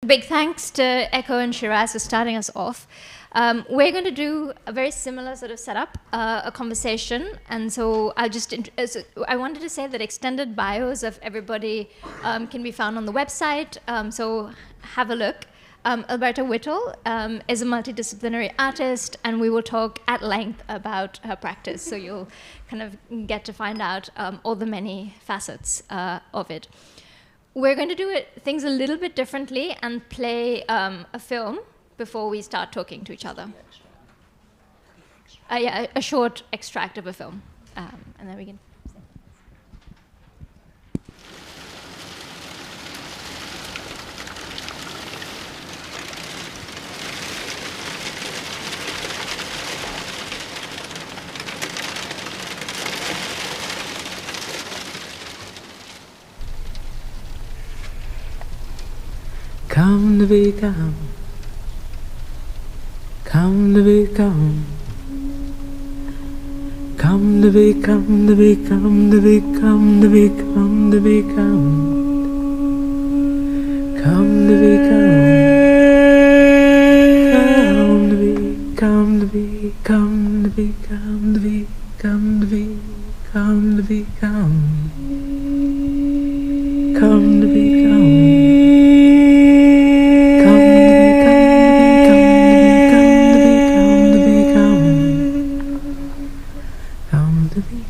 Big thanks to Echo and Shiraz for starting us off. We're going to do a very similar sort of setup, a conversation, and so I wanted to say that extended bios of everybody can be found on the website, so have a look. Alberta Whittle is a multidisciplinary artist, and we will talk at length about her practice, so you'll kind of get to find out all the many facets of it. We're going to do things a little bit differently and play a film before we start talking to each other. Yeah, a short extract of a film, and then we can. Come to be come, come to be come, come to be come to be come to be come to be come to be come to be come to be come to be come to be come to be come to be come to be come.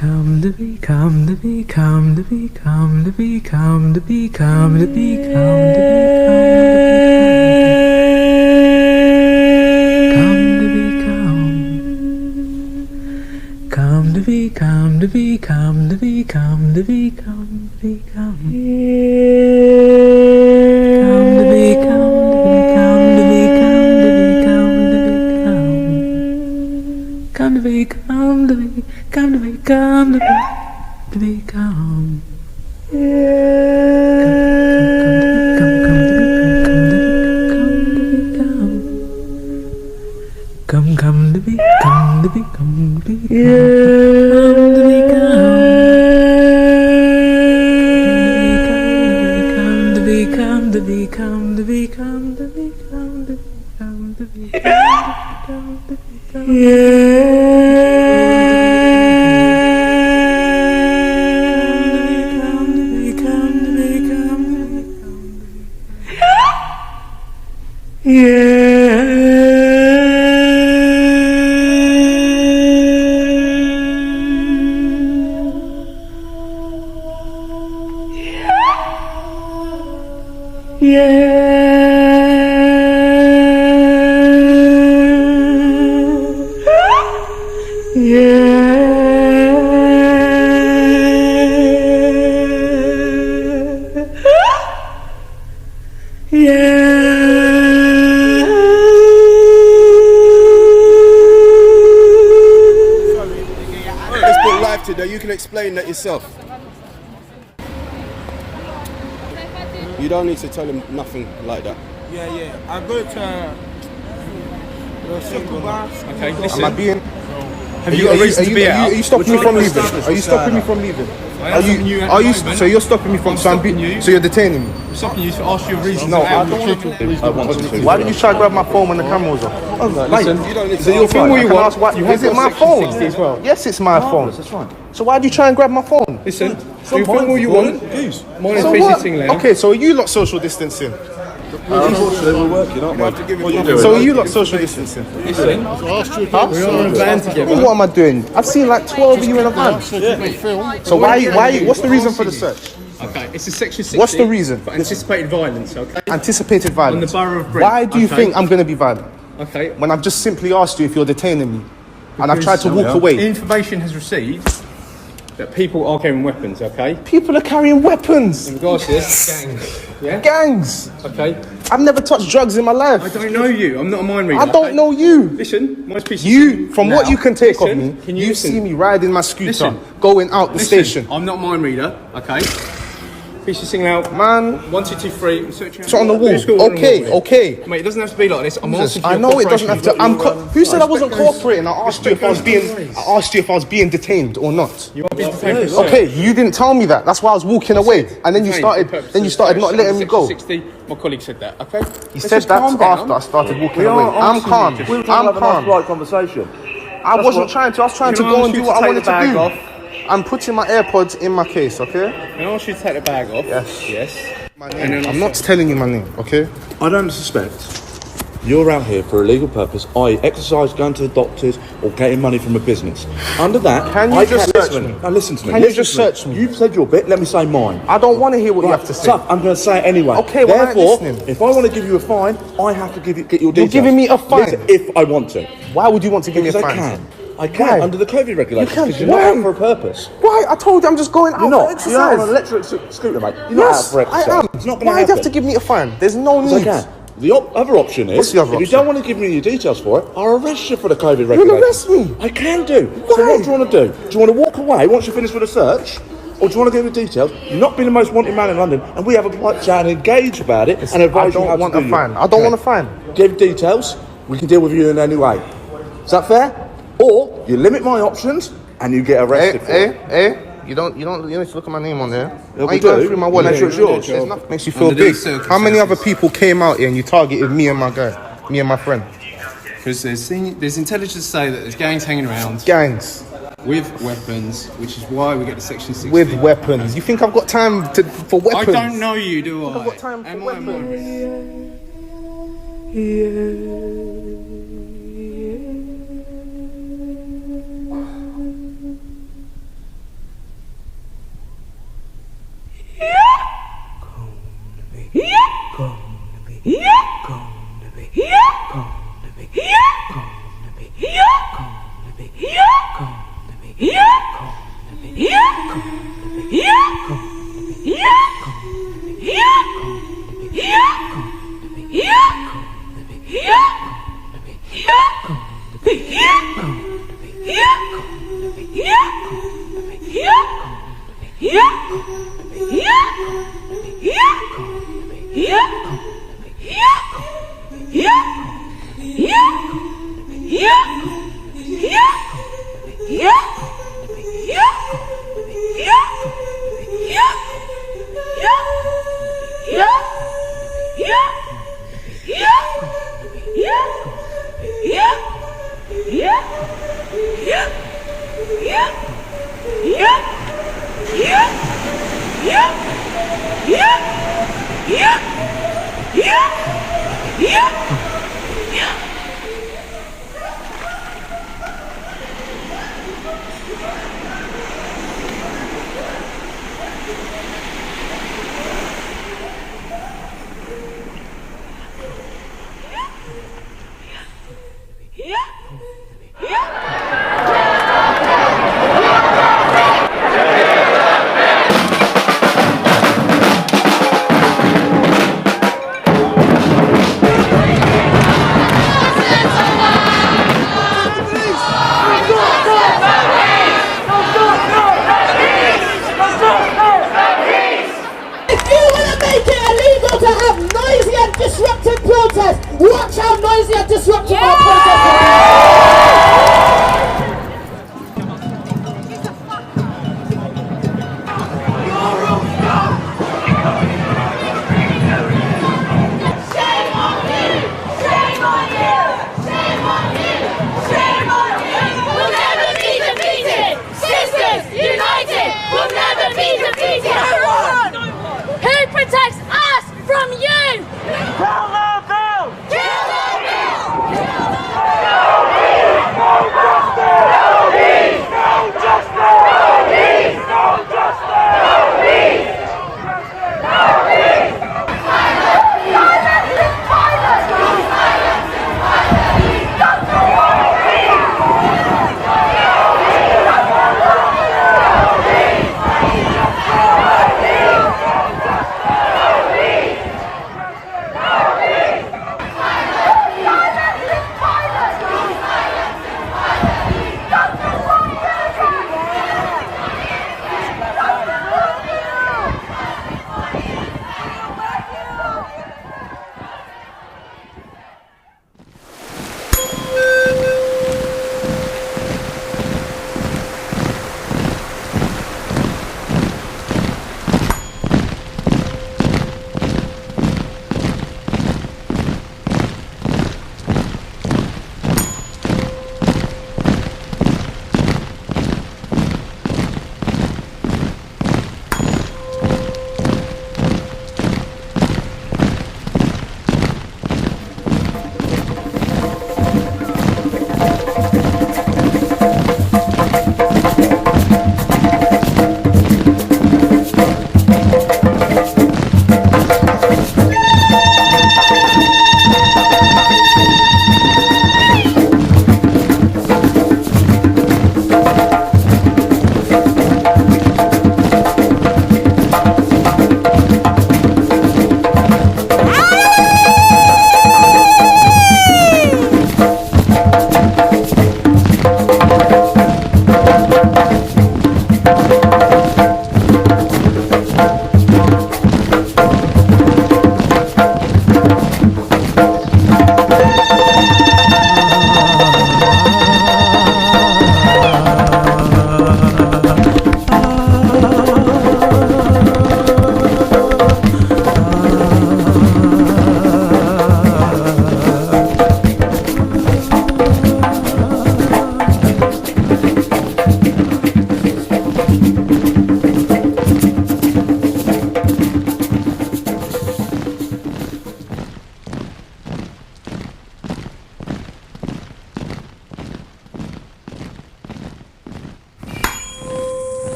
Come to be, come to be, come to be, come to be, come to be, come to be, come to be, come to be, come to be, come to be, come to be, come to be, come to be, come to be, come to be, come to be, come. Come to be, come to be, come to be, come to be, come to be, come to be, come to be, come to be, come to be, come to be, You can explain that yourself. You don't need to tell him nothing like that. Yeah. I go to Okay, listen. Am I being? Have you got a reason to be out? Are you stopping me from leaving? Are you stopping me from leaving? Are you? So you're stopping me from? So you're detaining me. I'm stopping you to ask you a reason. No, I don't want to. Why did you try to grab my phone when the camera was on? Listen, you don't need to. Your phone. Is it my phone? Yes, it's my phone. That's fine. So why do you try and grab my phone? Listen, you film all you want. Mine is fidgeting loud. Okay, so are you lot social distancing? Unfortunately, we're working, aren't we? So are you lot social distancing? Listen, we're all in a van together. What am I doing? I've seen like 12 of you in a van. So why? What's the reason for the search? Okay, it's a section 16. What's the reason? For anticipated violence, okay? Anticipated violence. On the borough of Brent. Why do you think I'm going to be violent? Okay. When I've just simply asked you if you're detaining me, and I've tried to walk away. Information has received that people are carrying weapons, okay? People are carrying weapons. In regards to this, gangs. Yeah? Gangs. Okay. I've never touched drugs in my life. I don't know you. I'm not a mind reader. I don't know you. Listen, my speech. You, from what you can take of me, can you see me riding my scooter, Listen. going out the station. I'm not a mind reader, okay? Piece of signal out. Man. 1, 2, 2, 3. I'm searching It's on the wall. Okay. Mate, it doesn't have to be like this. I'm asking for I your know it doesn't have to. cooperation. Who said I wasn't cooperating? I asked you if I was being detained or not. You are being detained for Okay, you didn't tell me that. That's why I was walking away, and then you started not letting me go. 60, my colleague said that. Okay. He said that after I started walking away. I'm calm. We were trying to have a nice, right conversation. I wasn't trying to. I was trying to go and do what I wanted to bag do. off. I'm putting my AirPods in my case, okay? Can I ask you to take the bag off? Yes. I'm not telling you my name, okay? I don't suspect you're out here for a legal purpose, i.e. exercise, going to the doctors, or getting money from a business. Under that, Can you just search me? Now listen to me. Can you just search me? You've said your bit, let me say mine. I don't want to hear what you have to say. Tough, I'm going to say it anyway. Okay, well, I'm therefore, listening. if I want to give you a fine, I have to get your details. You're giving me a fine? Listen, if I want to. Why would you want to give me a Because fine? I can, Why? under the COVID regulations, You can. because you're not out for a purpose. Why? I told you I'm just going out You're for not. exercise. You're out on an electric scooter, mate. You're not out Yes, for I exercise. am. It's not going to Why do happen. you have to give me a fine? There's no Because I need. can. The other option is, What's the other if you option? don't want to give me your details for it, I'll arrest you for the COVID You'll regulations. arrest me? I can do. So Why? what do you want to do? Do you want to walk away once you're finished with the search? Or do you want to give me the details? You're not being the most wanted man in London, and we have a polite chat and engage about it and I advise you how don't want to a do fine. it. I don't want a fine. Give details, we can deal with you in any way. Is that fair? Or you limit my options and you get arrested for it. You don't need to look at my name on there. Yeah, Why we are you going do. through my wallet? Make sure it's yours. There's nothing makes you feel Under big. these How many other circumstances. people came out here and you targeted me and my guy? Me and my friend? Because there's intelligence to say that there's gangs hanging around Gangs. with weapons, which is why we get to Section 60. With weapons. You think I've got time for I weapons? don't know you, do I? I've got time for Am I weapons.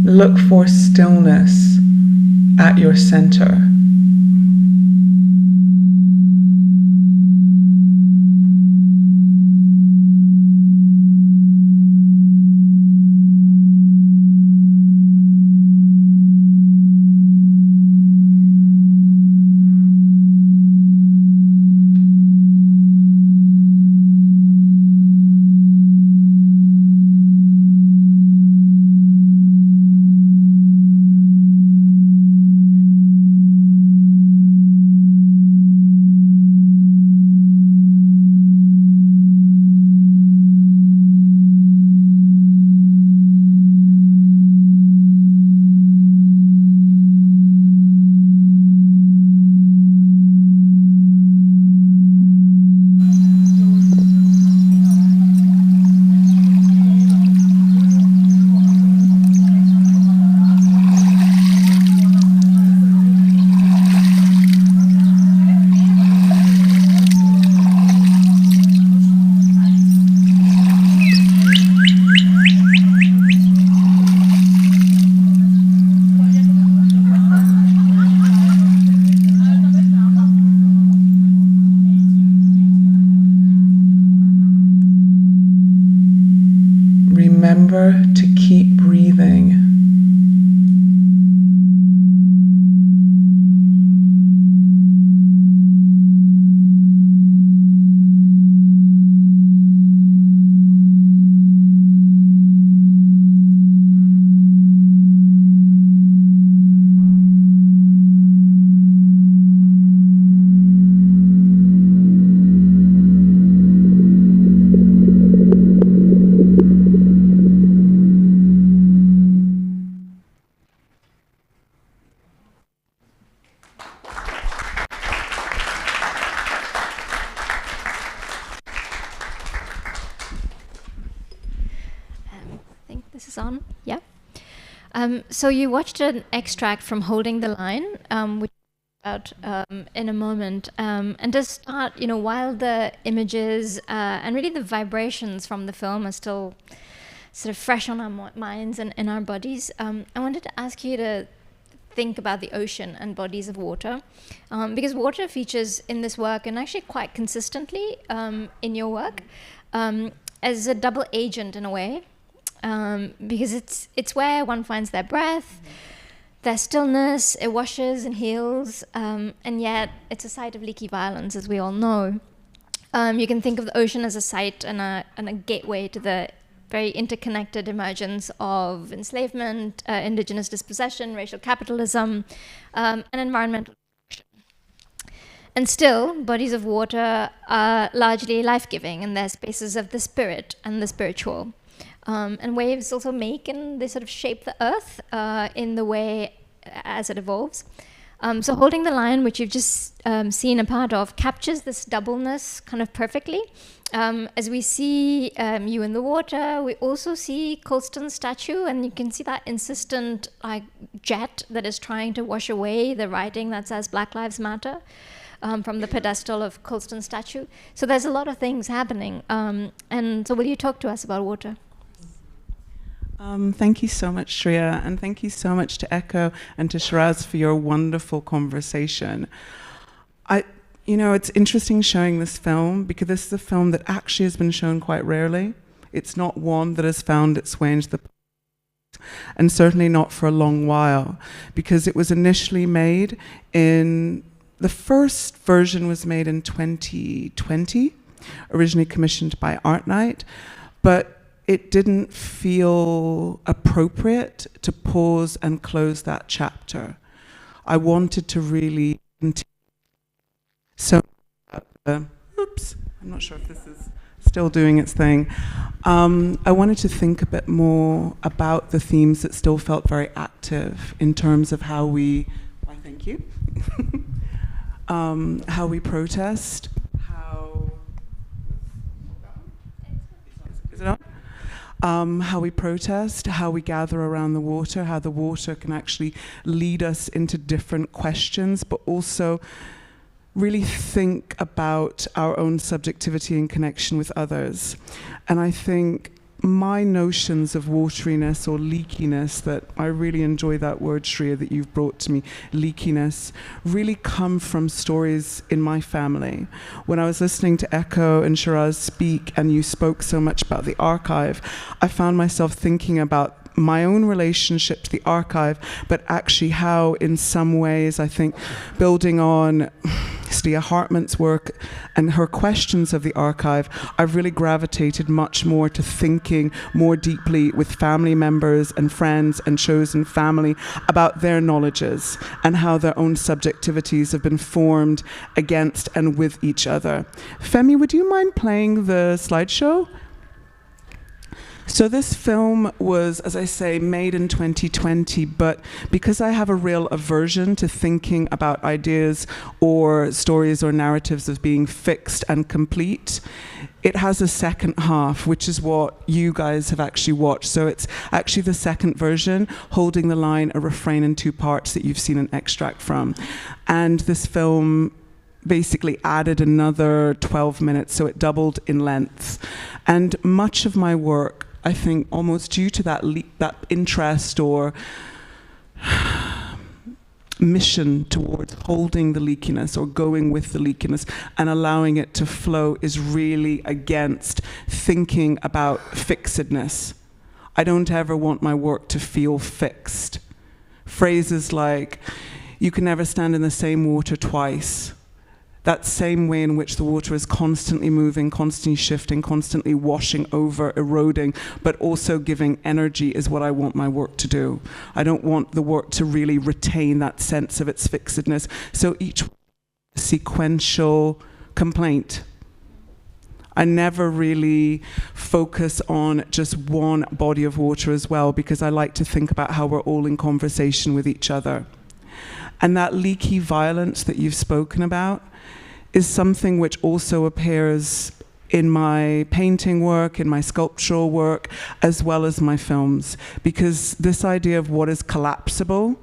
Look for stillness at your center. Remember to keep breathing. Is on, yeah. So you watched an extract from Holding the Line, which about in a moment, and to start, while the images and really the vibrations from the film are still sort of fresh on our minds and in our bodies, I wanted to ask you to think about the ocean and bodies of water, because water features in this work and actually quite consistently in your work as a double agent in a way. Because it's where one finds their breath, their stillness, it washes and heals, and yet it's a site of leaky violence, as we all know. You can think of the ocean as a site and a gateway to the very interconnected emergence of enslavement, indigenous dispossession, racial capitalism, and environmental destruction. And still, bodies of water are largely life-giving, and they're spaces of the spirit and the spiritual. And waves also make and they sort of shape the earth in the way as it evolves. So Holding the Line, which you've just seen a part of, captures this doubleness kind of perfectly. As we see you in the water, we also see Colston's statue, and you can see that insistent jet that is trying to wash away the writing that says Black Lives Matter from the pedestal of Colston's statue. So there's a lot of things happening. And so will you talk to us about water? Thank you so much, Shreya, and thank you so much to Echo and to Shiraz for your wonderful conversation. It's interesting showing this film because this is a film that actually has been shown quite rarely. It's not one that has found its way into the and certainly not for a long while, because it was initially made the first version was made in 2020, originally commissioned by Art Night, but it didn't feel appropriate to pause and close that chapter. I wanted to really continue. So, oops, I'm not sure if this is still doing its thing. I wanted to think a bit more about the themes that still felt very active in terms of how we, why thank you, how we protest, is it on? How we protest, how we gather around the water, how the water can actually lead us into different questions, but also really think about our own subjectivity in connection with others. And I think my notions of wateriness or leakiness, that I really enjoy that word, Shreya, that you've brought to me, leakiness, really come from stories in my family. When I was listening to Echo and Shiraz speak, and you spoke so much about the archive, I found myself thinking about my own relationship to the archive, but actually how, in some ways, I think, building on Stia Hartman's work and her questions of the archive, I've really gravitated much more to thinking more deeply with family members and friends and chosen family about their knowledges and how their own subjectivities have been formed against and with each other. Femi, would you mind playing the slideshow? So this film was, as I say, made in 2020, but because I have a real aversion to thinking about ideas or stories or narratives as being fixed and complete, it has a second half, which is what you guys have actually watched. So it's actually the second version, holding the line, a refrain in two parts that you've seen an extract from. And this film basically added another 12 minutes, so it doubled in length. And much of my work, I think, almost due to that interest or mission towards holding the leakiness or going with the leakiness and allowing it to flow, is really against thinking about fixedness. I don't ever want my work to feel fixed. Phrases like, you can never stand in the same water twice. That same way in which the water is constantly moving, constantly shifting, constantly washing over, eroding, but also giving energy, is what I want my work to do. I don't want the work to really retain that sense of its fixedness. So each sequential complaint. I never really focus on just one body of water as well, because I like to think about how we're all in conversation with each other. And that leaky violence that you've spoken about is something which also appears in my painting work, in my sculptural work, as well as my films. Because this idea of what is collapsible,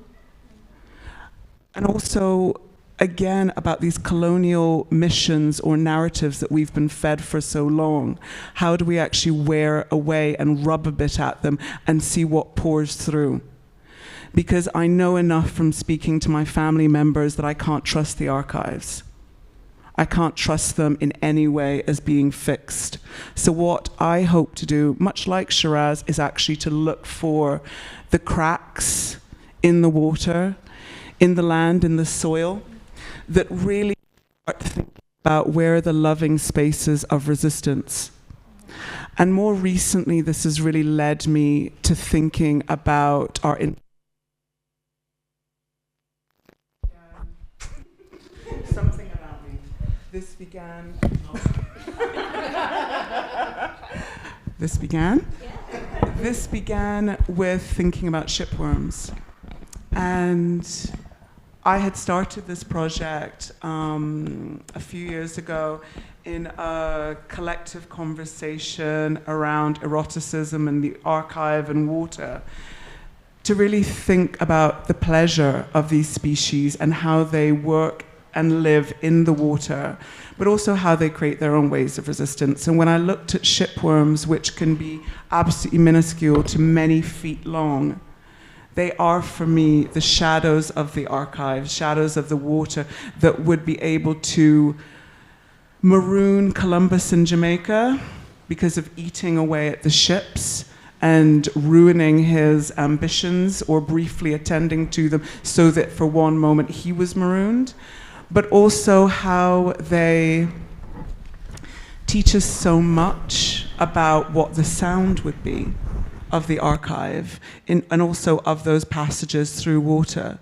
and also, again, about these colonial missions or narratives that we've been fed for so long. How do we actually wear away and rub a bit at them and see what pours through? Because I know enough from speaking to my family members that I can't trust the archives. I can't trust them in any way as being fixed. So what I hope to do, much like Shiraz, is actually to look for the cracks in the water, in the land, in the soil, that really start thinking about where are the loving spaces of resistance. And more recently, this has really led me to thinking about our something about me. This began. This began with thinking about shipworms. And I had started this project a few years ago in a collective conversation around eroticism and the archive and water, to really think about the pleasure of these species and how they work and live in the water, but also how they create their own ways of resistance. And when I looked at shipworms, which can be absolutely minuscule to many feet long, they are, for me, the shadows of the archive, shadows of the water that would be able to maroon Columbus in Jamaica because of eating away at the ships and ruining his ambitions or briefly attending to them so that for one moment he was marooned, but also how they teach us so much about what the sound would be of the archive and also of those passages through water.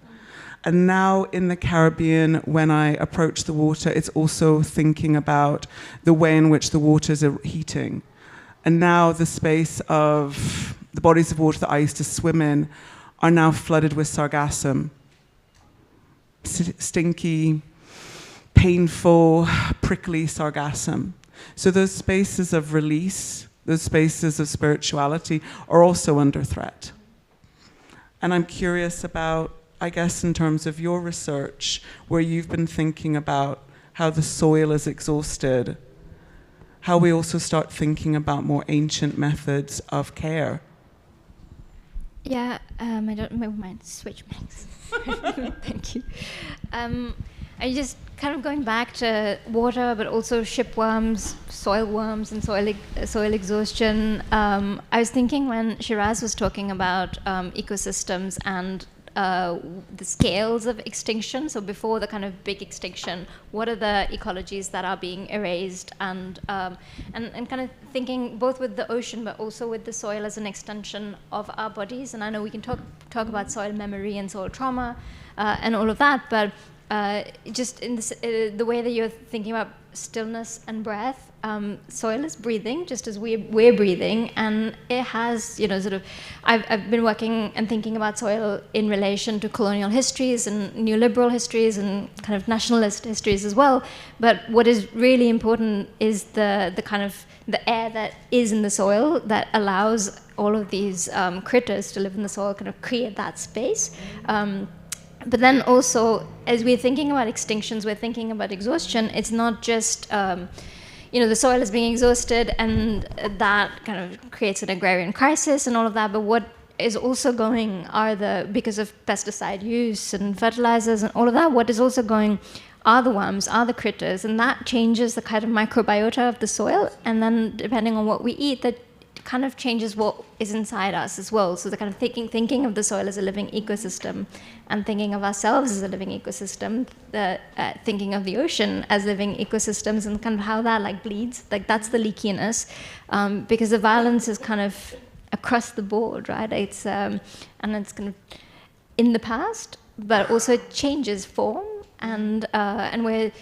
And now in the Caribbean, when I approach the water, it's also thinking about the way in which the waters are heating. And now the space of the bodies of water that I used to swim in are now flooded with sargassum. Stinky, painful, prickly sargassum. So those spaces of release, those spaces of spirituality are also under threat. And I'm curious about, I guess, in terms of your research, where you've been thinking about how the soil is exhausted, how we also start thinking about more ancient methods of care. Yeah, I don't mind switch mics. Thank you. I just kind of going back to water, but also shipworms, soil worms, and soil exhaustion. I was thinking when Shiraz was talking about ecosystems and the scales of extinction. So before the kind of big extinction, what are the ecologies that are being erased, and kind of thinking both with the ocean, but also with the soil as an extension of our bodies. And I know we can talk about soil memory and soil trauma and all of that, but just in this, the way that you're thinking about stillness and breath, soil is breathing just as we're breathing, and it has, sort of, I've been working and thinking about soil in relation to colonial histories and neoliberal histories and kind of nationalist histories as well. But what is really important is the kind of the air that is in the soil that allows all of these critters to live in the soil, kind of create that space. But then also, as we're thinking about extinctions, we're thinking about exhaustion. It's not just, the soil is being exhausted and that kind of creates an agrarian crisis and all of that, but what is also going because of pesticide use and fertilizers and all of that, what is also going are the worms, are the critters, and that changes the kind of microbiota of the soil, and then depending on what we eat, that kind of changes what is inside us as well. So the kind of thinking of the soil as a living ecosystem, and thinking of ourselves as a living ecosystem, thinking of the ocean as living ecosystems, and kind of how that bleeds, that's the leakiness, because the violence is kind of across the board, right? It's and it's kind of in the past, but also it changes form, and we're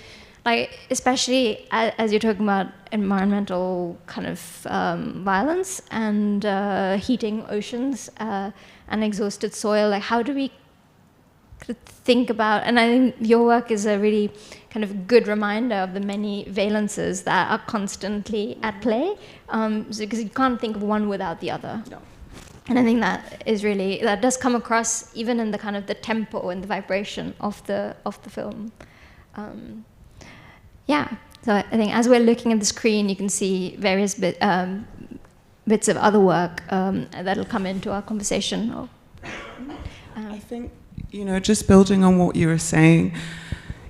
especially as you're talking about environmental kind of violence and heating oceans and exhausted soil, how do we think about, and I think your work is a really kind of good reminder of the many valences that are constantly at play, because you can't think of one without the other. No. And I think that does come across even in the kind of the tempo and the vibration of the film. So I think as we're looking at the screen, you can see various bits of other work that'll come into our conversation. I think, just building on what you were saying,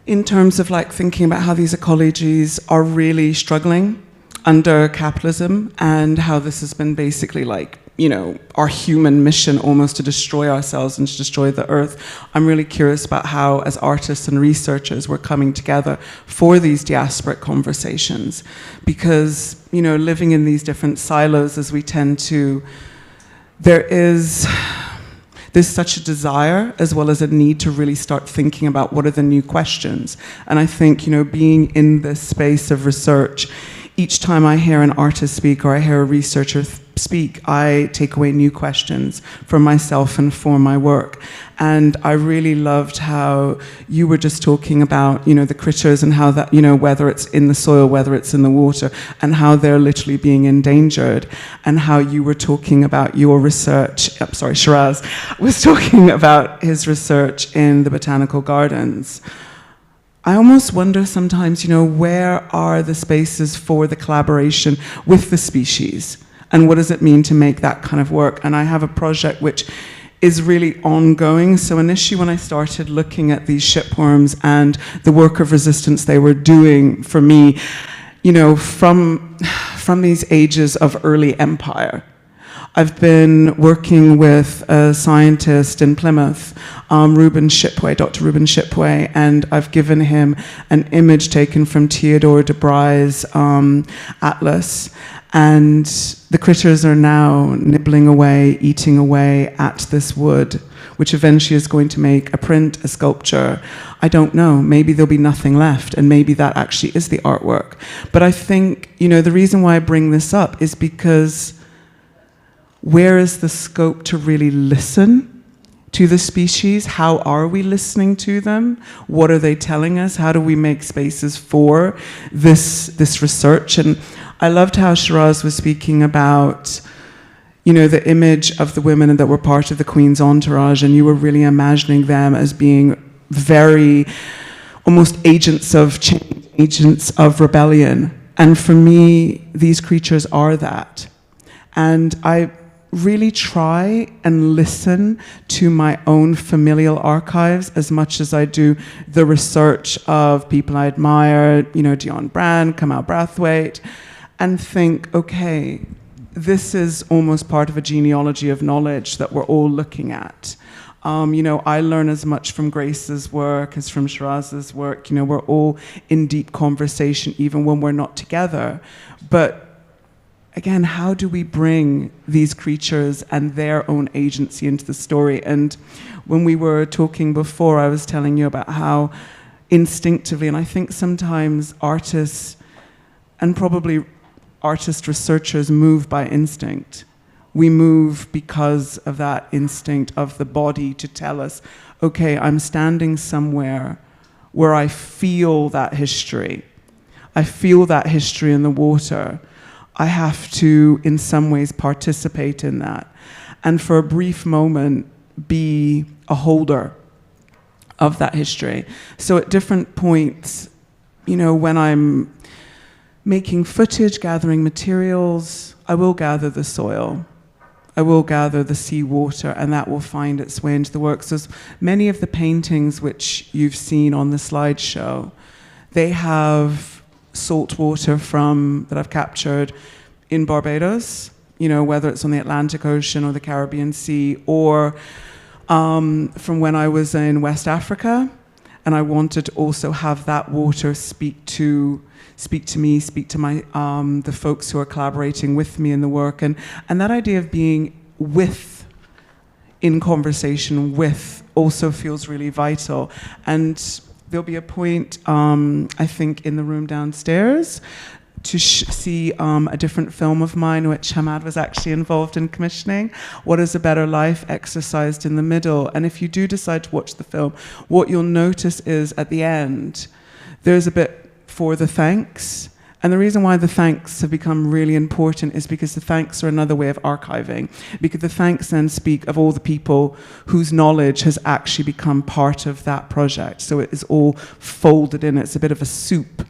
in terms of thinking about how these ecologies are really struggling under capitalism, and how this has been basically our human mission almost to destroy ourselves and to destroy the earth. I'm really curious about how, as artists and researchers, we're coming together for these diasporic conversations, because, living in these different silos as we tend to, there's such a desire as well as a need to really start thinking about what are the new questions. And I think, being in this space of research, each time I hear an artist speak or I hear a researcher speak, I take away new questions for myself and for my work. And I really loved how you were just talking about, the critters and how that, whether it's in the soil, whether it's in the water, and how they're literally being endangered, and how you were talking about your research. Shiraz was talking about his research in the botanical gardens. I almost wonder sometimes, where are the spaces for the collaboration with the species? And what does it mean to make that kind of work? And I have a project which is really ongoing. So initially when I started looking at these shipworms and the work of resistance they were doing for me, from these ages of early empire, I've been working with a scientist in Plymouth, Dr. Ruben Shipway, and I've given him an image taken from Theodore de Brye's atlas. And the critters are now nibbling away, eating away at this wood, which eventually is going to make a print, a sculpture. I don't know, maybe there'll be nothing left, and maybe that actually is the artwork. But I think, the reason why I bring this up is because where is the scope to really listen to the species? How are we listening to them? What are they telling us? How do we make spaces for this research? And I loved how Shiraz was speaking about, the image of the women that were part of the Queen's entourage, and you were really imagining them as being very almost agents of change, agents of rebellion. And for me, these creatures are that. And I really try and listen to my own familial archives as much as I do the research of people I admire, you know, Dion Brand, Kamal Brathwaite, and think, okay, this is almost part of a genealogy of knowledge that we're all looking at. You know, I learn as much from Grace's work as from Shiraz's work. You know, we're all in deep conversation even when we're not together. But again, how do we bring these creatures and their own agency into the story? And when we were talking before, I was telling you about how instinctively, and I think sometimes artists and probably artist researchers move by instinct. We move because of that instinct of the body to tell us, okay, I'm standing somewhere where I feel that history. I feel that history in the water. I have to, in some ways, participate in that. And for a brief moment, be a holder of that history. So at different points, you know, when I'm making footage, gathering materials, I will gather the soil. I will gather the seawater, and that will find its way into the work. So many of the paintings which you've seen on the slideshow, they have salt water that I've captured in Barbados, you know, whether it's on the Atlantic Ocean or the Caribbean Sea, or from when I was in West Africa, and I wanted to also have that water speak to me, speak to my the folks who are collaborating with me in the work, and that idea of being in conversation with also feels really vital. And there'll be a point, I think, in the room downstairs to see a different film of mine, which Hamad was actually involved in commissioning, What is a Better Life, exercised in the middle. And if you do decide to watch the film, what you'll notice is at the end, there's a bit for the thanks. And the reason why the thanks have become really important is because the thanks are another way of archiving. Because the thanks then speak of all the people whose knowledge has actually become part of that project. So it is all folded in. It's a bit of a soup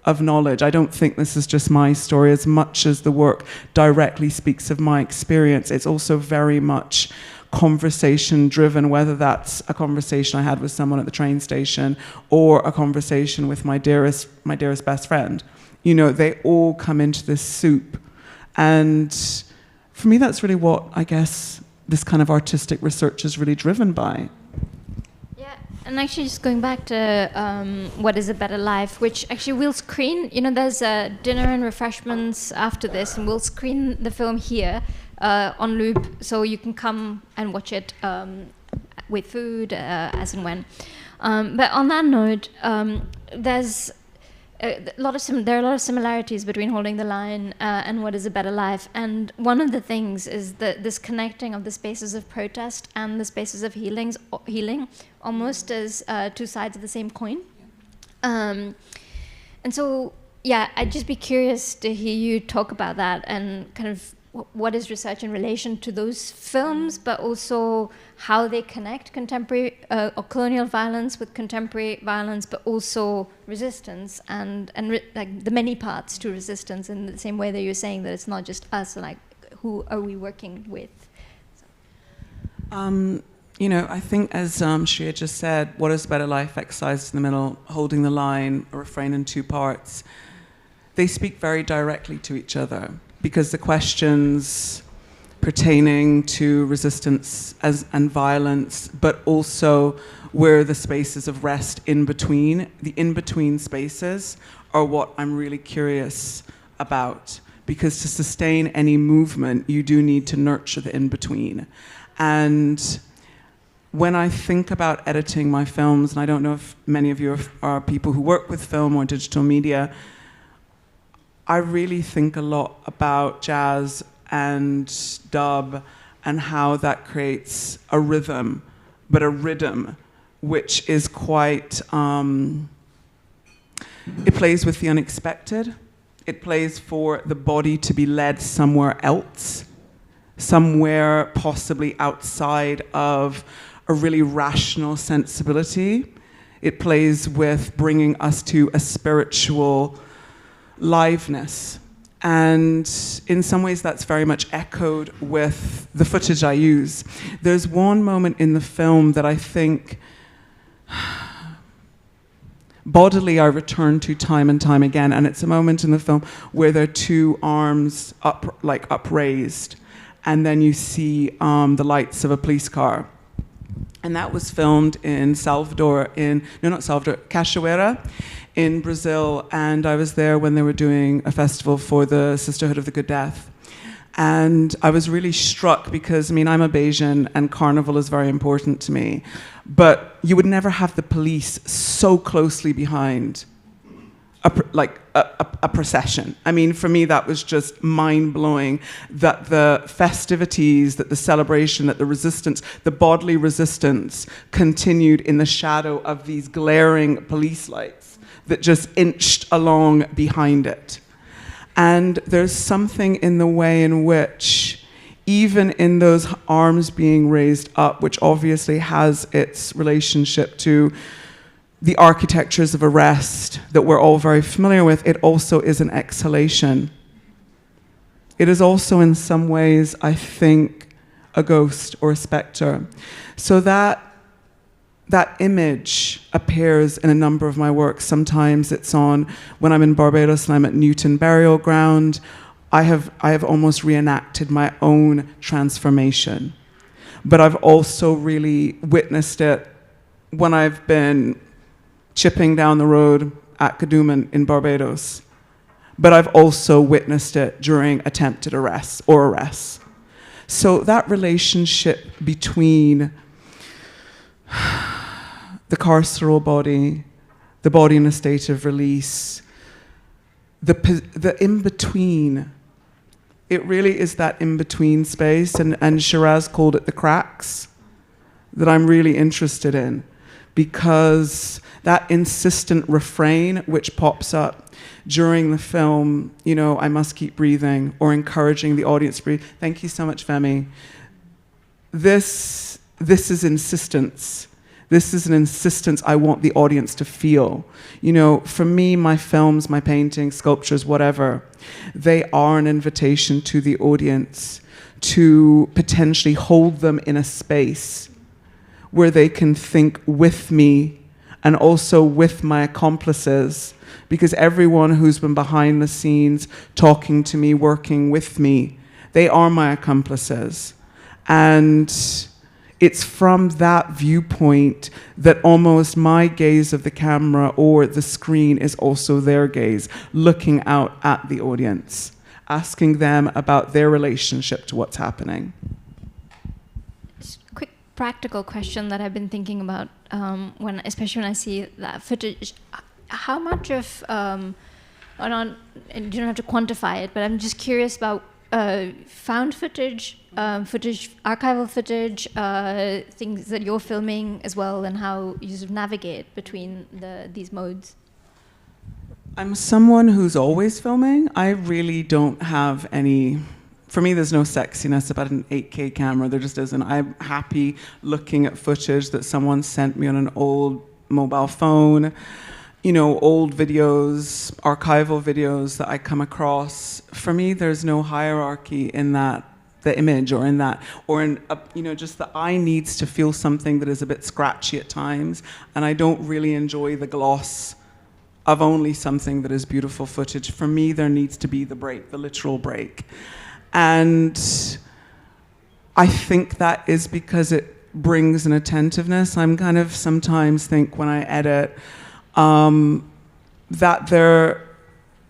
of knowledge. I don't think this is just my story as much as the work directly speaks of my experience. It's also very much conversation driven, whether that's a conversation I had with someone at the train station or a conversation with my dearest best friend. You know, they all come into this soup. And for me, that's really what I guess this kind of artistic research is really driven by. Yeah, and actually just going back to What is a Better Life, which actually we'll screen, you know, there's dinner and refreshments after this, and we'll screen the film here on loop, so you can come and watch it with food as and when. But on that note, there's there are a lot of similarities between Holding the Line and What is a Better Life. And one of the things is this connecting of the spaces of protest and the spaces of healing, almost as two sides of the same coin. And so, yeah, I'd just be curious to hear you talk about that and kind of what is research in relation to those films, but also how they connect contemporary or colonial violence with contemporary violence, but also resistance and like the many parts to resistance, in the same way that you're saying that it's not just us, like who are we working with? You know, I think as Shreya just said, What is a Better Life, exercised in the middle, Holding the Line, a refrain in two parts, they speak very directly to each other, because the questions pertaining to resistance and violence, but also where the spaces of rest in between, the in-between spaces are what I'm really curious about. Because to sustain any movement, you do need to nurture the in-between. And when I think about editing my films, and I don't know if many of you are people who work with film or digital media, I really think a lot about jazz and dub and how that creates a rhythm, but a rhythm which is quite, it plays with the unexpected. It plays for the body to be led somewhere else, somewhere possibly outside of a really rational sensibility. It plays with bringing us to a spiritual liveness. And in some ways that's very much echoed with the footage I use. There's one moment in the film that I think bodily I return to time and time again, and it's a moment in the film where there are two arms upraised, and then you see the lights of a police car. And that was filmed in Cachoeira in Brazil, and I was there when they were doing a festival for the Sisterhood of the Good Death. And I was really struck because, I mean, I'm a Bayesian and carnival is very important to me, but you would never have the police so closely behind a procession. I mean, for me, that was just mind-blowing, that the festivities, that the celebration, that the resistance, the bodily resistance continued in the shadow of these glaring police lights that just inched along behind it. And there's something in the way in which, even in those arms being raised up, which obviously has its relationship to the architectures of arrest that we're all very familiar with, it also is an exhalation. It is also in some ways, I think, a ghost or a spectre. So that image appears in a number of my works. Sometimes it's on, when I'm in Barbados and I'm at Newton Burial Ground, I have almost reenacted my own transformation. But I've also really witnessed it when I've been chipping down the road at Kadooman in Barbados. But I've also witnessed it during attempted arrests. So that relationship between the carceral body, the body in a state of release, the in-between, it really is that in-between space, and Shiraz called it the cracks, that I'm really interested in, because that insistent refrain which pops up during the film, you know, I must keep breathing, or encouraging the audience to breathe. Thank you so much, Femi. This is insistence. This is an insistence I want the audience to feel. You know, for me, my films, my paintings, sculptures, whatever, they are an invitation to the audience to potentially hold them in a space where they can think with me and also with my accomplices, because everyone who's been behind the scenes, talking to me, working with me, they are my accomplices. And it's from that viewpoint that almost my gaze of the camera or the screen is also their gaze, looking out at the audience, asking them about their relationship to what's happening. Quick practical question that I've been thinking about, especially when I see that footage. How much of, and you don't have to quantify it, but I'm just curious about found footage, archival footage, things that you're filming as well, and how you sort of navigate between these modes. I'm someone who's always filming. I really don't have any, for me there's no sexiness about an 8K camera, there just isn't. I'm happy looking at footage that someone sent me on an old mobile phone, you know, old videos, archival videos that I come across. For me, there's no hierarchy in that, the image, or in that, or in, you know, just the eye needs to feel something that is a bit scratchy at times, and I don't really enjoy the gloss of only something that is beautiful footage. For me, there needs to be the break, the literal break. And I think that is because it brings an attentiveness. I'm kind of sometimes think when I edit, that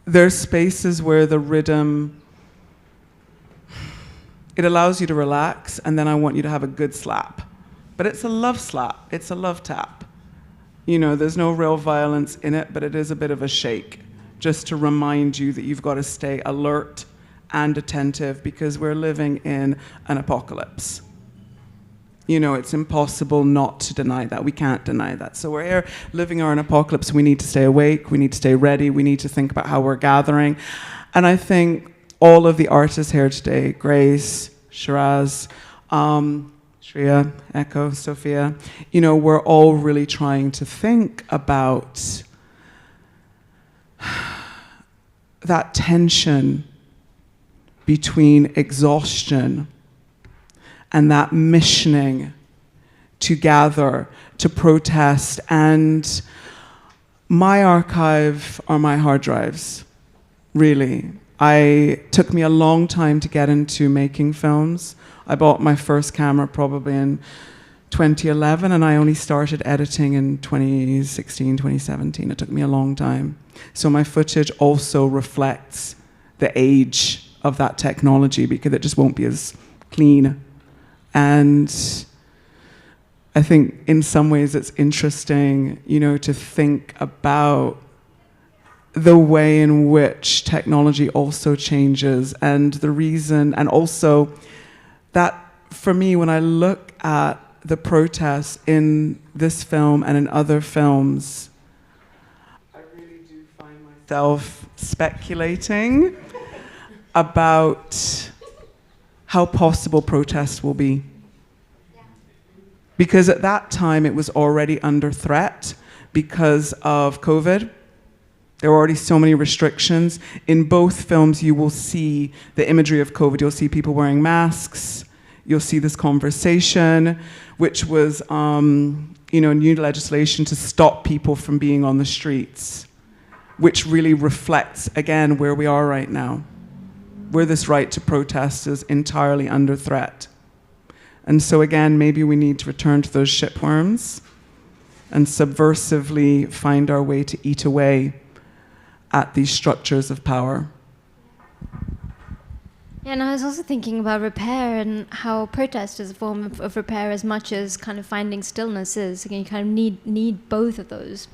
there's spaces where the rhythm, it allows you to relax, and then I want you to have a good slap. But it's a love slap, it's a love tap. You know, there's no real violence in it, but it is a bit of a shake, just to remind you that you've got to stay alert and attentive, because we're living in an apocalypse. You know, it's impossible not to deny that. We can't deny that. So we're here living in an apocalypse. We need to stay awake. We need to stay ready. We need to think about how we're gathering. And I think all of the artists here today, Grace, Shiraz, Shreya, Echo, Sophia, you know, we're all really trying to think about that tension between exhaustion and that missioning to gather, to protest. And my archive are my hard drives, really. It took me a long time to get into making films. I bought my first camera probably in 2011, and I only started editing in 2016, 2017. It took me a long time. So my footage also reflects the age of that technology, because it just won't be as clean. And I think in some ways it's interesting, to think about the way in which technology also changes, and the reason, and also that for me, when I look at the protests in this film and in other films, I really do find myself speculating about how possible protest will be. Because at that time it was already under threat because of COVID. There were already so many restrictions. In both films, you will see the imagery of COVID. You'll see people wearing masks. You'll see this conversation, which was, new legislation to stop people from being on the streets, which really reflects, again, where we are right now, where this right to protest is entirely under threat. And so, again, maybe we need to return to those shipworms and subversively find our way to eat away at these structures of power. Yeah, and I was also thinking about repair and how protest is a form of repair as much as kind of finding stillness is. You kind of need both of those.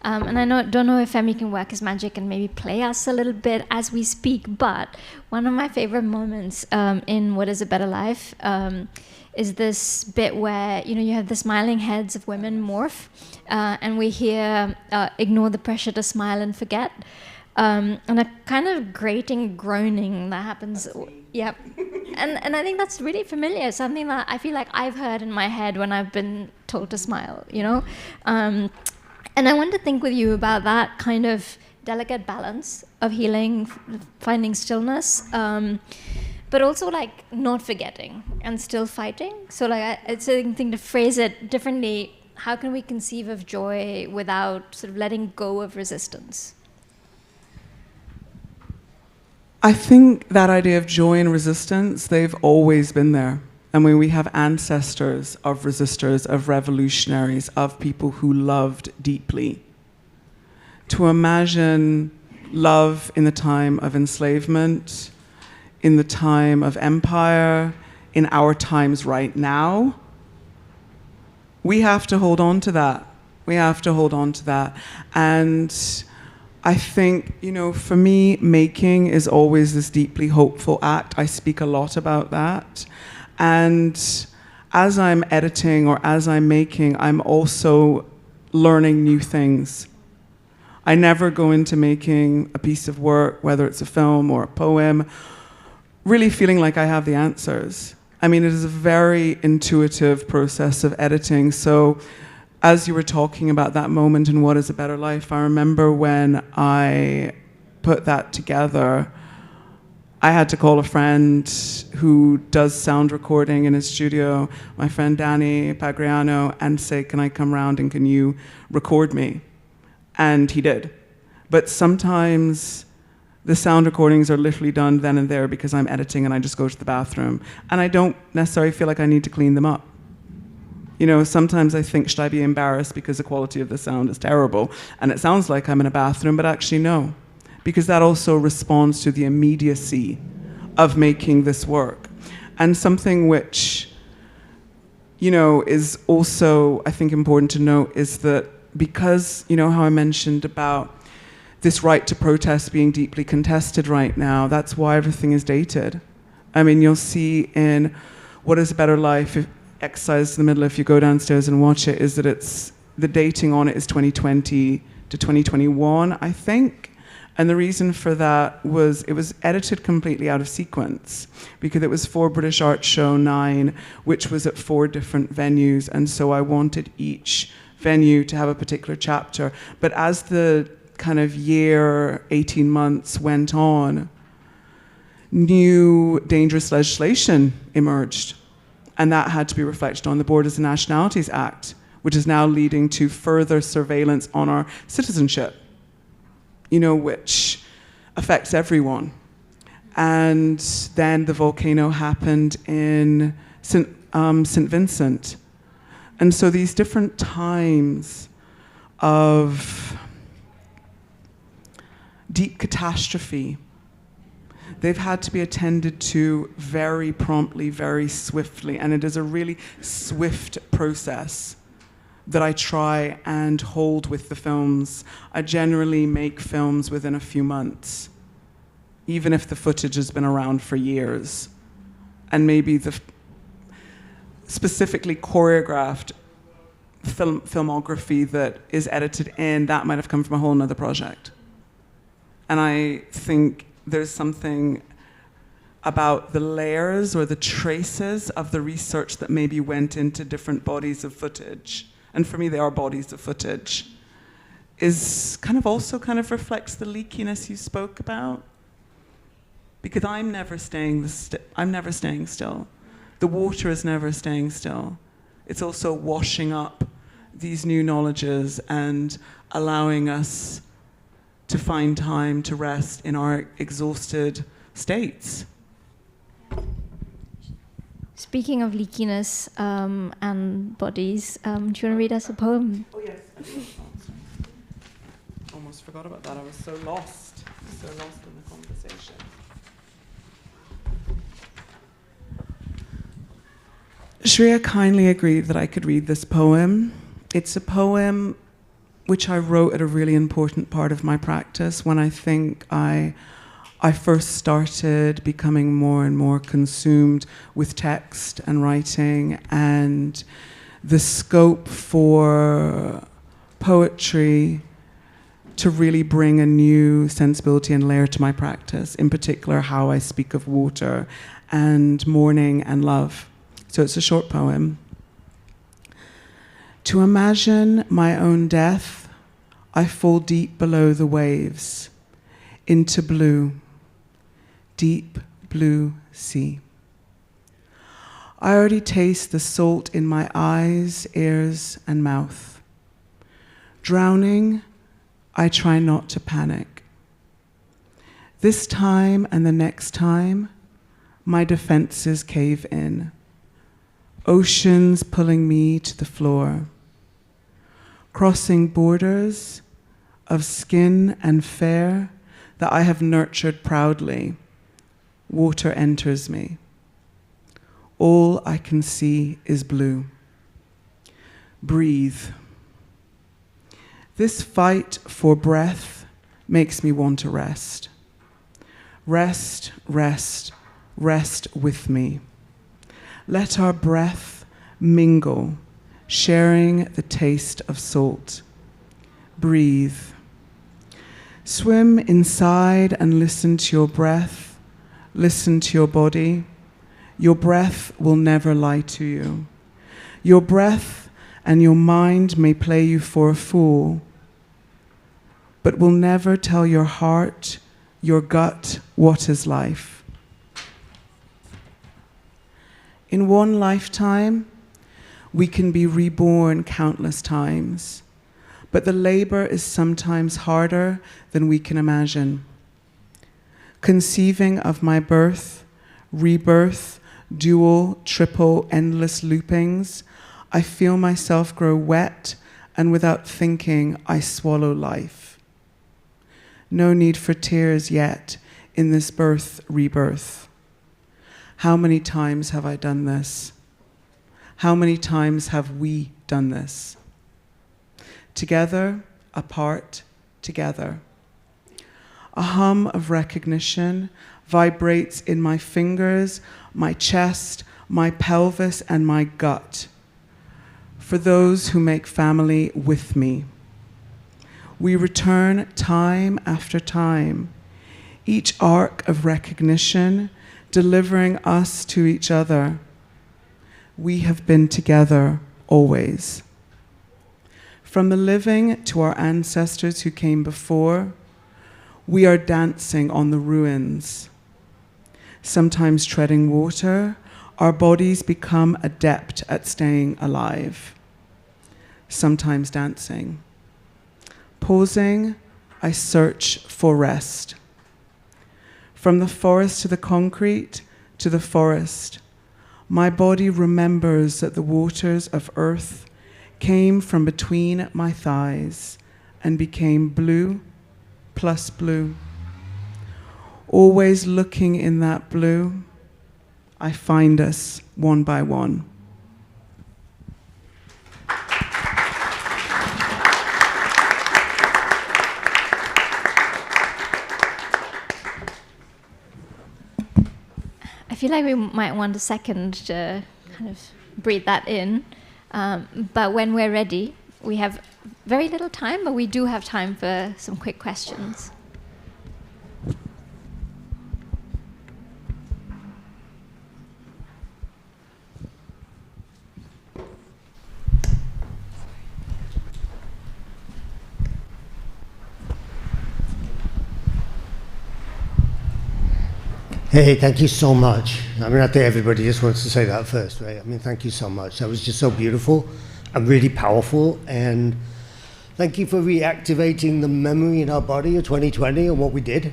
And I don't know if Femi can work his magic and maybe play us a little bit as we speak, but one of my favorite moments in What is a Better Life is this bit where, you have the smiling heads of women morph, and we hear ignore the pressure to smile and forget. And a kind of grating groaning that happens. Yep. And I think that's really familiar, something that I feel like I've heard in my head when I've been told to smile, And I want to think with you about that kind of delicate balance of healing, finding stillness, but also like not forgetting and still fighting. So like it's a thing to phrase it differently. How can we conceive of joy without sort of letting go of resistance? I think that idea of joy and resistance, they've always been there. I mean, we have ancestors of resistors, of revolutionaries, of people who loved deeply. To imagine love in the time of enslavement, in the time of empire, in our times right now, we have to hold on to that. We have to hold on to that. And I think, for me, making is always this deeply hopeful act. I speak a lot about that. And as I'm editing or as I'm making, I'm also learning new things. I never go into making a piece of work, whether it's a film or a poem, really feeling like I have the answers. I mean, it is a very intuitive process of editing. So as you were talking about that moment in What is a Better Life, I remember when I put that together, I had to call a friend who does sound recording in his studio, my friend Danny Pagriano, and say, can I come round and can you record me? And he did. But sometimes the sound recordings are literally done then and there because I'm editing and I just go to the bathroom. And I don't necessarily feel like I need to clean them up. Sometimes I think, should I be embarrassed because the quality of the sound is terrible? And it sounds like I'm in a bathroom, but actually no. Because that also responds to the immediacy of making this work. And something which, is also, I think, important to note is that because, how I mentioned about this right to protest being deeply contested right now, that's why everything is dated. I mean, you'll see in What is a Better Life, exercise in the middle, if you go downstairs and watch it, is that it's the dating on it is 2020 to 2021, I think. And the reason for that was it was edited completely out of sequence because it was for British Art Show 9, which was at 4 different venues. And so I wanted each venue to have a particular chapter. But as the kind of year, 18 months went on, new dangerous legislation emerged. And that had to be reflected on the Borders and Nationalities Act, which is now leading to further surveillance on our citizenship, which affects everyone. And then the volcano happened in St. Vincent. And so these different times of deep catastrophe, they've had to be attended to very promptly, very swiftly, and it is a really swift process that I try and hold with the films. I generally make films within a few months, even if the footage has been around for years. And maybe the specifically choreographed filmography that is edited in, that might have come from a whole nother project. And I think there's something about the layers or the traces of the research that maybe went into different bodies of footage, and for me they are bodies of footage, is kind of also kind of reflects the leakiness you spoke about. Because I'm never staying still. The water is never staying still. It's also washing up these new knowledges and allowing us to find time to rest in our exhausted states. Speaking of leakiness and bodies, do you want to read us a poem? Oh, yes. Almost forgot about that. I was so lost in the conversation. Shreya kindly agreed that I could read this poem. It's a poem which I wrote at a really important part of my practice when I think I first started becoming more and more consumed with text and writing, and the scope for poetry to really bring a new sensibility and layer to my practice, in particular how I speak of water and mourning and love. So it's a short poem. To imagine my own death, I fall deep below the waves, into blue, deep blue sea. I already taste the salt in my eyes, ears, and mouth. Drowning, I try not to panic. This time and the next time, my defenses cave in. Oceans pulling me to the floor. Crossing borders of skin and fare that I have nurtured proudly, water enters me. All I can see is blue. Breathe. This fight for breath makes me want to rest. Rest, rest, rest with me. Let our breath mingle, sharing the taste of salt. Breathe. Swim inside and listen to your breath. Listen to your body. Your breath will never lie to you. Your breath and your mind may play you for a fool, but will never tell your heart, your gut, what is life. In one lifetime, we can be reborn countless times, but the labor is sometimes harder than we can imagine. Conceiving of my birth, rebirth, dual, triple, endless loopings, I feel myself grow wet, and without thinking, I swallow life. No need for tears yet in this birth, rebirth. How many times have I done this? How many times have we done this? Together, apart, together. A hum of recognition vibrates in my fingers, my chest, my pelvis, and my gut. For those who make family with me. We return time after time, each arc of recognition delivering us to each other. We have been together always. From the living to our ancestors who came before, we are dancing on the ruins. Sometimes treading water, our bodies become adept at staying alive. Sometimes dancing. Pausing, I search for rest. From the forest to the concrete, to the forest, my body remembers that the waters of earth came from between my thighs and became blue plus blue. Always looking in that blue, I find us one by one. I feel like we might want a second to kind of breathe that in. But when we're ready, we have very little time, but we do have time for some quick questions. Hey, thank you so much. I mean, I think everybody just wants to say that first, right? I mean, thank you so much. That was just so beautiful and really powerful. And thank you for reactivating the memory in our body of 2020 and what we did,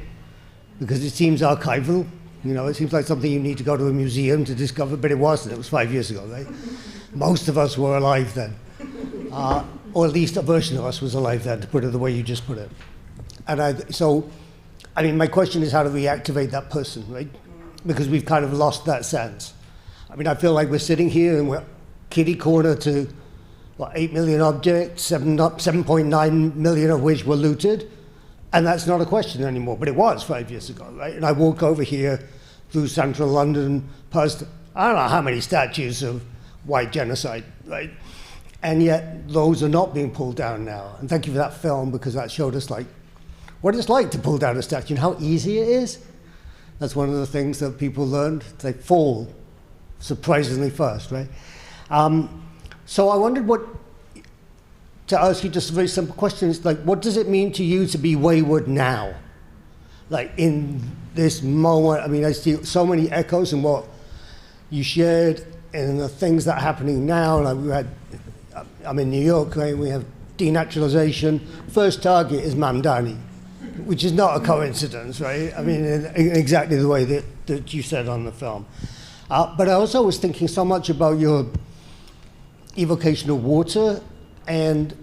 because it seems archival. You know, it seems like something you need to go to a museum to discover, but it wasn't. It was 5 years ago, right? Most of us were alive then. Or at least a version of us was alive then, to put it the way you just put it. And so, I mean, my question is how to reactivate that person, right? Because we've kind of lost that sense. I mean, I feel like we're sitting here and we're kitty corner to, 8 million objects, 7.9 million of which were looted. And that's not a question anymore, but it was 5 years ago, right? And I walk over here through central London, past, I don't know how many statues of white genocide, right? And yet those are not being pulled down now. And thank you for that film, because that showed us what it's like to pull down a statue and how easy it is. That's one of the things that people learned. They fall surprisingly fast, right? So I wondered to ask you just a very simple question. It's what does it mean to you to be wayward now? In this moment, I mean, I see so many echoes in what you shared and the things that are happening now. I'm in New York, right? We have denaturalization. First target is Mamdani, which is not a coincidence, right? I mean, in exactly the way that you said on the film. But I also was thinking so much about your evocation of water and,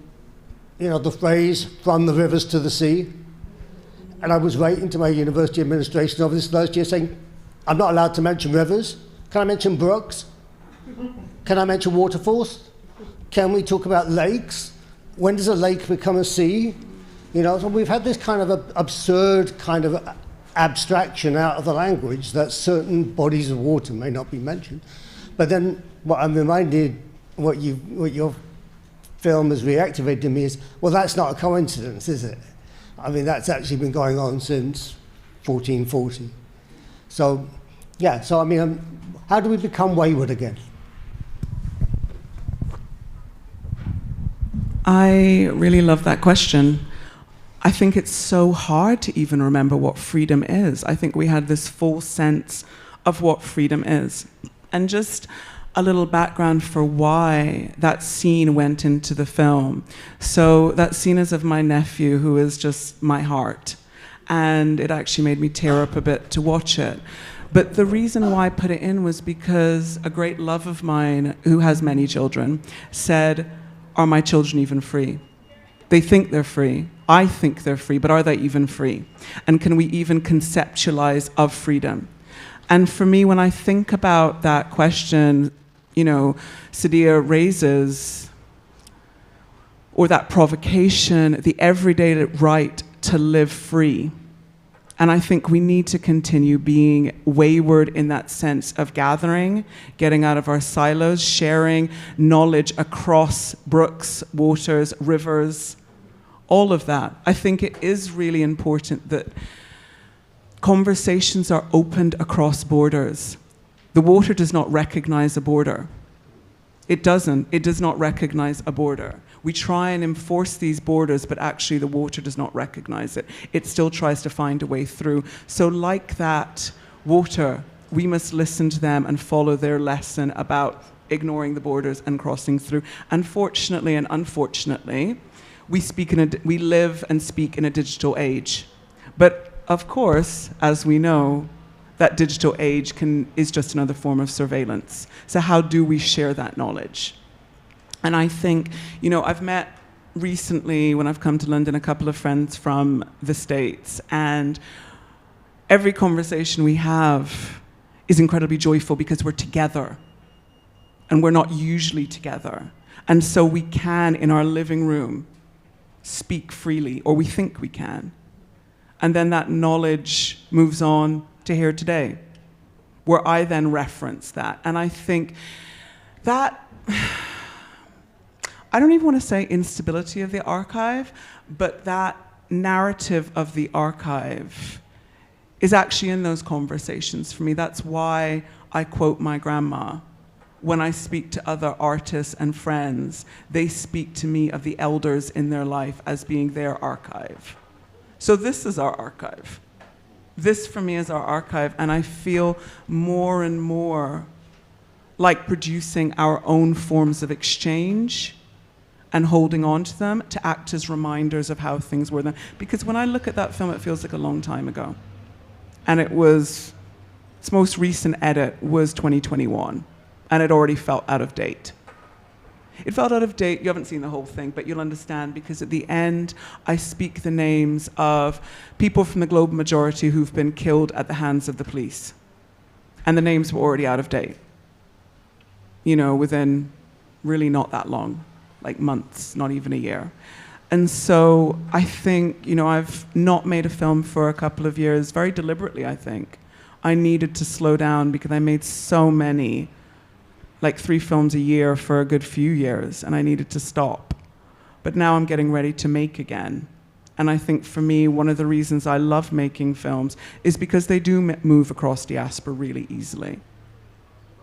the phrase, from the rivers to the sea. And I was writing to my university administration over this last year saying, I'm not allowed to mention rivers. Can I mention brooks? Can I mention waterfalls? Can we talk about lakes? When does a lake become a sea? So we've had this kind of absurd kind of abstraction out of the language that certain bodies of water may not be mentioned. But then what I'm reminded, what your film has reactivated me is, well, that's not a coincidence, is it? I mean, that's actually been going on since 1440. So, yeah, I mean, how do we become wayward again? I really love that question. I think it's so hard to even remember what freedom is. I think we had this full sense of what freedom is. And just a little background for why that scene went into the film. So that scene is of my nephew, who is just my heart. And it actually made me tear up a bit to watch it. But the reason why I put it in was because a great love of mine, who has many children, said, are my children even free? They think they're free. I think they're free, but are they even free? And can we even conceptualize of freedom? And for me, when I think about that question, Sadia raises, or that provocation, the everyday right to live free. And I think we need to continue being wayward in that sense of gathering, getting out of our silos, sharing knowledge across brooks, waters, rivers, all of that. I think it is really important that conversations are opened across borders. The water does not recognize a border. It doesn't. It does not recognize a border. We try and enforce these borders, but actually the water does not recognize it. It still tries to find a way through. So like that water, we must listen to them and follow their lesson about ignoring the borders and crossing through. Unfortunately and unfortunately, we live and speak in a digital age. But of course, as we know, that digital age is just another form of surveillance. So how do we share that knowledge? And I think, I've met recently, when I've come to London, a couple of friends from the States, and every conversation we have is incredibly joyful because we're together, and we're not usually together. And so we can, in our living room, speak freely, or we think we can. And then that knowledge moves on to here today, where I then reference that. And I think that, I don't even want to say instability of the archive, but that narrative of the archive is actually in those conversations for me. That's why I quote my grandma. When I speak to other artists and friends, they speak to me of the elders in their life as being their archive. So this is our archive. This for me is our archive, and I feel more and more like producing our own forms of exchange and holding on to them to act as reminders of how things were then. Because when I look at that film, it feels like a long time ago. And its most recent edit was 2021, and it already felt out of date. It felt out of date. You haven't seen the whole thing, but you'll understand, because at the end, I speak the names of people from the global majority who've been killed at the hands of the police. And the names were already out of date, within really not that long, like months, not even a year. And so I think, I've not made a film for a couple of years, very deliberately, I think. I needed to slow down because I made so many, like 3 films a year for a good few years, and I needed to stop. But now I'm getting ready to make again. And I think for me, one of the reasons I love making films is because they do move across diaspora really easily.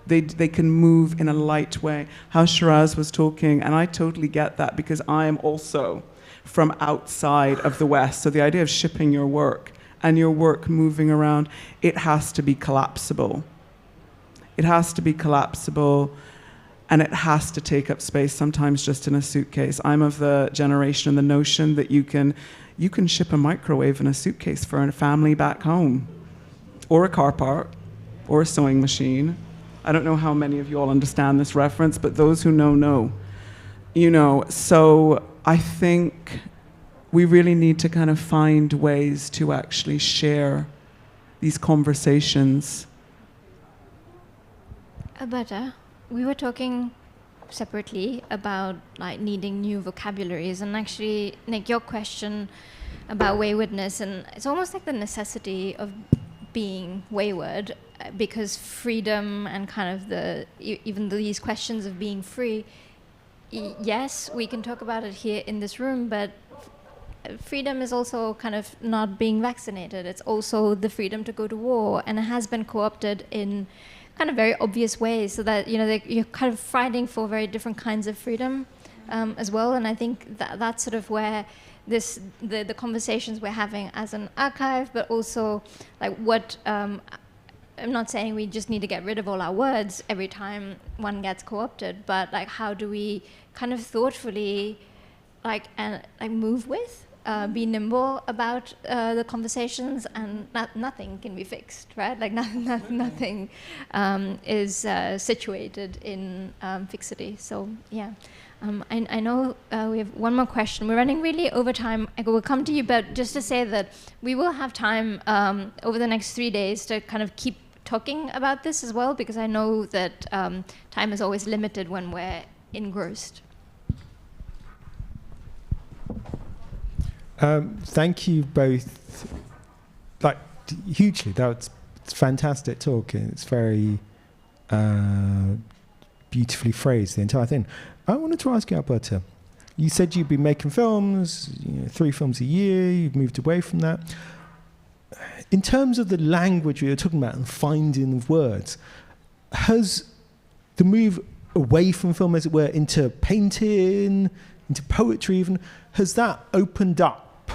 They can move in a light way. How Shiraz was talking, and I totally get that, because I am also from outside of the West. So the idea of shipping your work and your work moving around, it has to be collapsible. It has to be collapsible, and it has to take up space, sometimes just in a suitcase. I'm of the generation and the notion that you can ship a microwave in a suitcase for a family back home, or a car park, or a sewing machine. I don't know how many of you all understand this reference, but those who know. So I think we really need to kind of find ways to actually share these conversations. Abata, we were talking separately about needing new vocabularies, and actually, Nick, your question about waywardness, and it's almost like the necessity of being wayward, because freedom and kind of even these questions of being free, yes, we can talk about it here in this room, but freedom is also kind of not being vaccinated. It's also the freedom to go to war, and it has been co-opted in kind of very obvious ways, so that you're kind of fighting for very different kinds of freedom as well. And I think that's sort of where the conversations we're having as an archive, but also what I'm not saying we just need to get rid of all our words every time one gets co-opted, but how do we kind of thoughtfully move with, be nimble about the conversations, and nothing can be fixed, right? Nothing is situated in fixity. So yeah, I know we have one more question. We're running really over time. I will come to you, but just to say that we will have time over the next 3 days to kind of keep talking about this as well, because I know that time is always limited when we're engrossed. Thank you both, hugely. It's fantastic talk, and it's very beautifully phrased, the entire thing. I wanted to ask you, Alberta, you said you'd been making films, 3 films a year, you've moved away from that. In terms of the language we were talking about and finding of words, has the move away from film, as it were, into painting, into poetry even. Has that opened up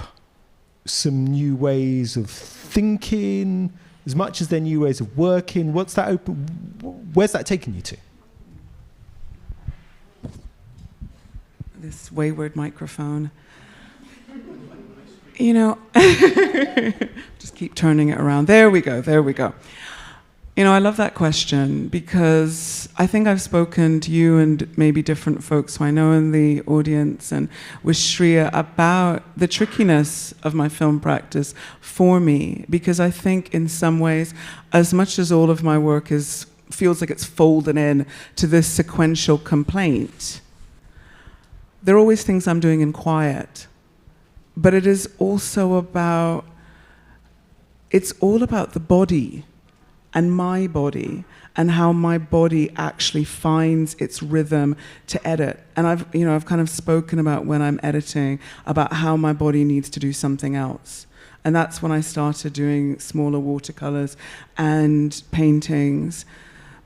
some new ways of thinking, as much as they're new ways of working? Where's that taken you to? This wayward microphone. You know, just keep turning it around. There we go. You know, I love that question because I think I've spoken to you and maybe different folks who I know in the audience and with Shreya about the trickiness of my film practice for me, because I think in some ways, as much as all of my work feels like it's folded in to this sequential complaint, there are always things I'm doing in quiet. But it is also about, it's all about the body and my body and how my body actually finds its rhythm to edit. And I've kind of spoken about when I'm editing about how my body needs to do something else. And that's when I started doing smaller watercolors and paintings.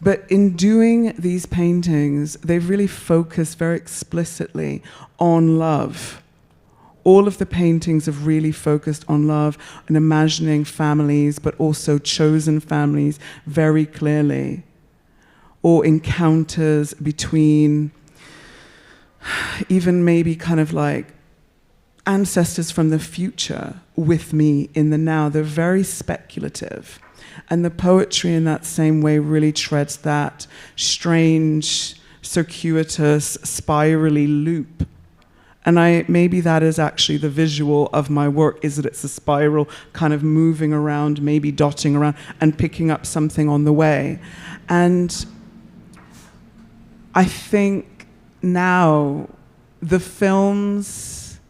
But in doing these paintings, they've really focused very explicitly on love. All of the paintings have really focused on love and imagining families, but also chosen families very clearly. Or encounters between even maybe kind of like ancestors from the future with me in the now. They're very speculative. And the poetry in that same way really treads that strange, circuitous, spirally loop. And maybe that is actually the visual of my work, is that it's a spiral kind of moving around, maybe dotting around and picking up something on the way. And I think now the films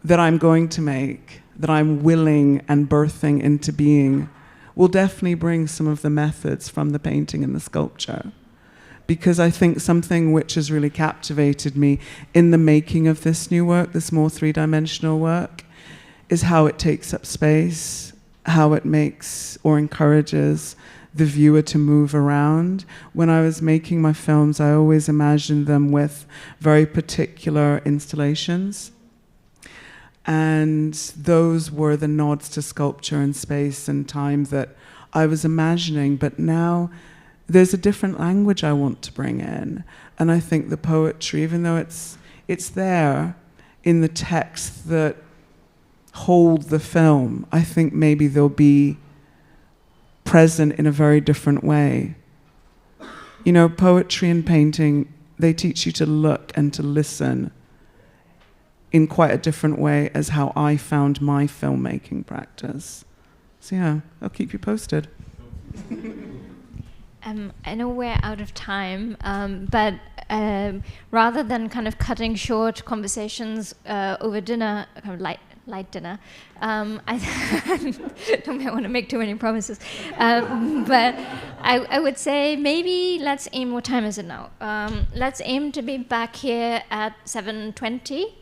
that I'm going to make, that I'm willing and birthing into being, will definitely bring some of the methods from the painting and the sculpture. Because I think something which has really captivated me in the making of this new work, this more three-dimensional work, is how it takes up space, how it makes or encourages the viewer to move around. When I was making my films, I always imagined them with very particular installations. And those were the nods to sculpture and space and time that I was imagining. But now there's a different language I want to bring in. And I think the poetry, even though it's there in the text that hold the film, I think maybe they'll be present in a very different way. You know, poetry and painting, they teach you to look and to listen in quite a different way as how I found my filmmaking practice. So yeah, I'll keep you posted. I know we're out of time, but rather than kind of cutting short conversations over dinner, kind of light dinner, I don't want to make too many promises, but I would say maybe let's aim, what time is it now? Let's aim to be back here at 7:20,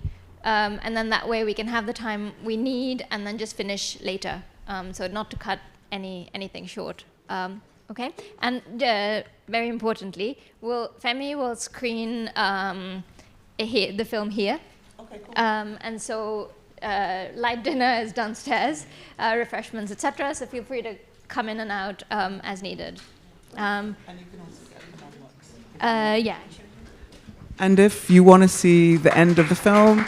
and then that way we can have the time we need and then just finish later, so not to cut anything short. Okay, and very importantly, Femi will screen the film here. Okay, cool. And so light dinner is downstairs, refreshments, etc. So feel free to come in and out as needed. And you can also get it on Lux. Yeah. And if you want to see the end of the film,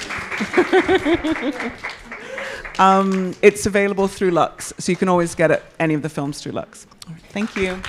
it's available through Lux. So you can always get any of the films through Lux. All right, thank you.